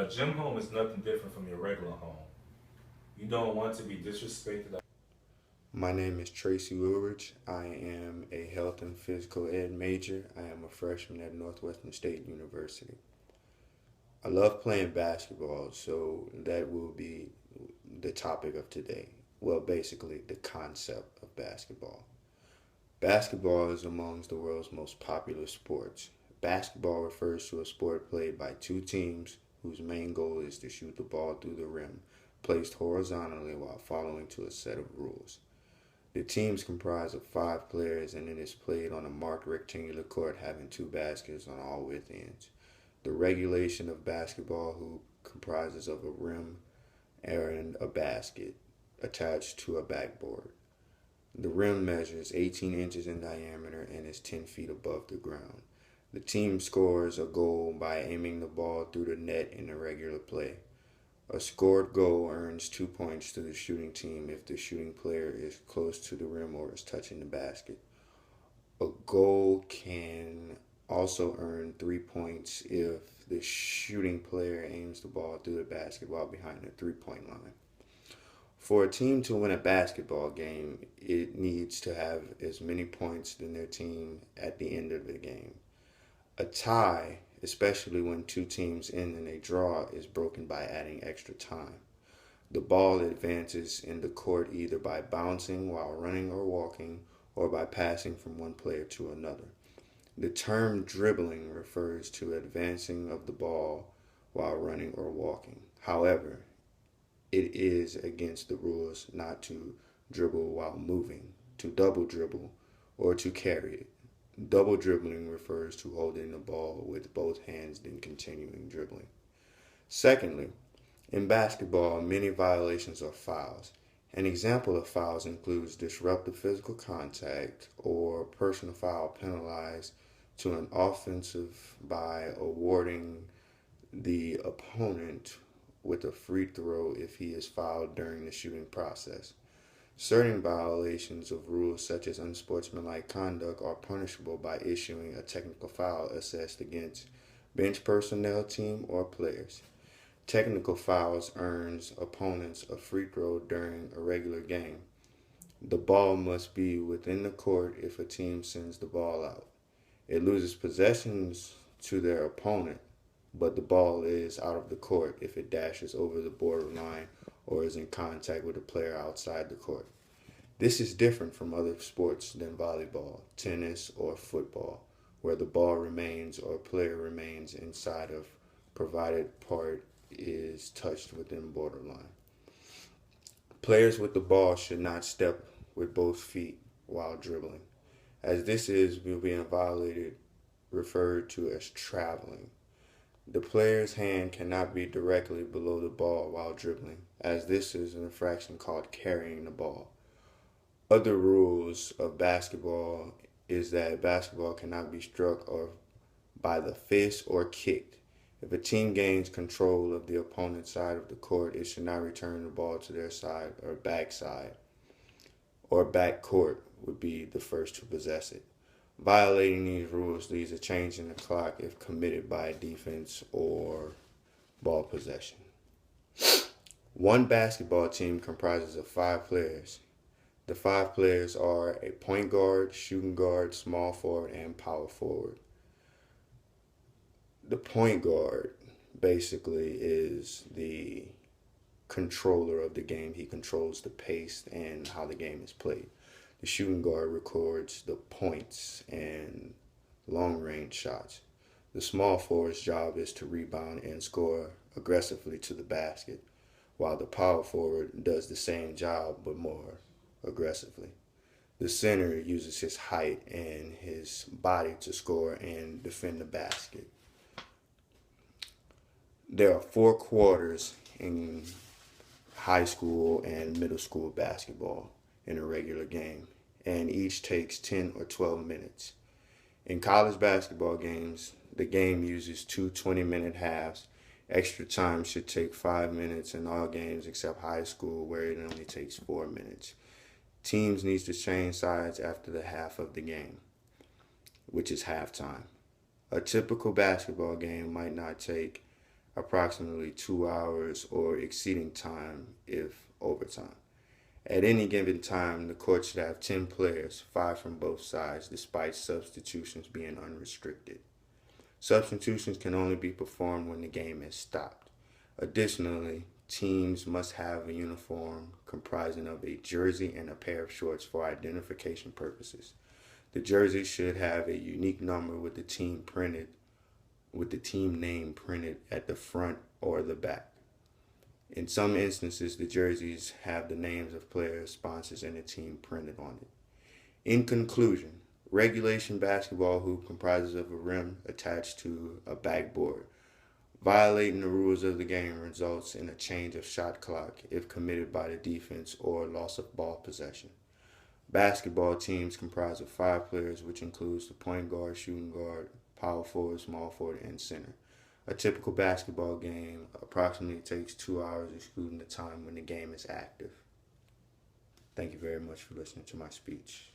A gym home is nothing different from your regular home. You don't want to be disrespected. My name is Tracy Woolridge. I am a health and physical ed major. I am a freshman at Northwestern State University. I love playing basketball, so that will be the topic of today. Well, basically, the concept of basketball. Basketball is amongst the world's most popular sports. Basketball refers to a sport played by two teams whose main goal is to shoot the ball through the rim, placed horizontally while following to a set of rules. The teams comprise of 5 players and it is played on a marked rectangular court having 2 baskets on all width ends. The regulation of basketball hoop comprises of a rim and a basket attached to a backboard. The rim measures 18 inches in diameter and is 10 feet above the ground. The team scores a goal by aiming the ball through the net in a regular play. A scored goal earns 2 points to the shooting team if the shooting player is close to the rim or is touching the basket. A goal can also earn 3 points if the shooting player aims the ball through the basket while behind the 3 point line. For a team to win a basketball game, it needs to have as many points than their team at the end of the game. A tie, especially when two teams end in a draw, is broken by adding extra time. The ball advances in the court either by bouncing while running or walking or by passing from one player to another. The term dribbling refers to advancing of the ball while running or walking. However, it is against the rules not to dribble while moving, to double dribble, or to carry it. Double dribbling refers to holding the ball with both hands then continuing dribbling. Secondly, in basketball, many violations are fouls. An example of fouls includes disruptive physical contact or personal foul penalized to an offensive by awarding the opponent with a free throw if he is fouled during the shooting process. Certain violations of rules such as unsportsmanlike conduct are punishable by issuing a technical foul assessed against bench personnel, team, or players. Technical fouls earns opponents a free throw during a regular game. The ball must be within the court if a team sends the ball out. It loses possessions to their opponent, but the ball is out of the court if it dashes over the borderline or is in contact with a player outside the court. This is different from other sports than volleyball, tennis, or football, where the ball remains or player remains inside of provided part is touched within borderline. Players with the ball should not step with both feet while dribbling, as this is being violated referred to as traveling. The player's hand cannot be directly below the ball while dribbling, as this is an infraction called carrying the ball. Other rules of basketball is that basketball cannot be struck or by the fist or kicked. If a team gains control of the opponent's side of the court, it should not return the ball to their side or backside, or back court would be the first to possess it. Violating these rules leads to change in the clock if committed by defense or ball possession. One basketball team comprises of 5 players. The 5 players are a point guard, shooting guard, small forward, and power forward. The point guard basically is the controller of the game. He controls the pace and how the game is played. The shooting guard records the points and long range shots. The small forward's job is to rebound and score aggressively to the basket, while the power forward does the same job but more aggressively. The center uses his height and his body to score and defend the basket. There are 4 quarters in high school and middle school basketball in a regular game, and each takes 10 or 12 minutes. In college basketball games, the game uses two 20-minute halves. Extra time should take 5 minutes in all games except high school, where it only takes 4 minutes. Teams need to change sides after the half of the game, which is halftime. A typical basketball game might not take approximately 2 hours, or exceeding time if overtime. At any given time, the court should have 10 players, 5 from both sides, despite substitutions being unrestricted. Substitutions can only be performed when the game has stopped. Additionally, teams must have a uniform comprising of a jersey and a pair of shorts for identification purposes. The jersey should have a unique number with the team name printed at the front or the back. In some instances, the jerseys have the names of players, sponsors, and the team printed on it. In conclusion, regulation basketball hoop comprises of a rim attached to a backboard. Violating the rules of the game results in a change of shot clock if committed by the defense or loss of ball possession. Basketball teams comprise of 5 players, which includes the point guard, shooting guard, power forward, small forward, and center. A typical basketball game approximately takes 2 hours, excluding the time when the game is active. Thank you very much for listening to my speech.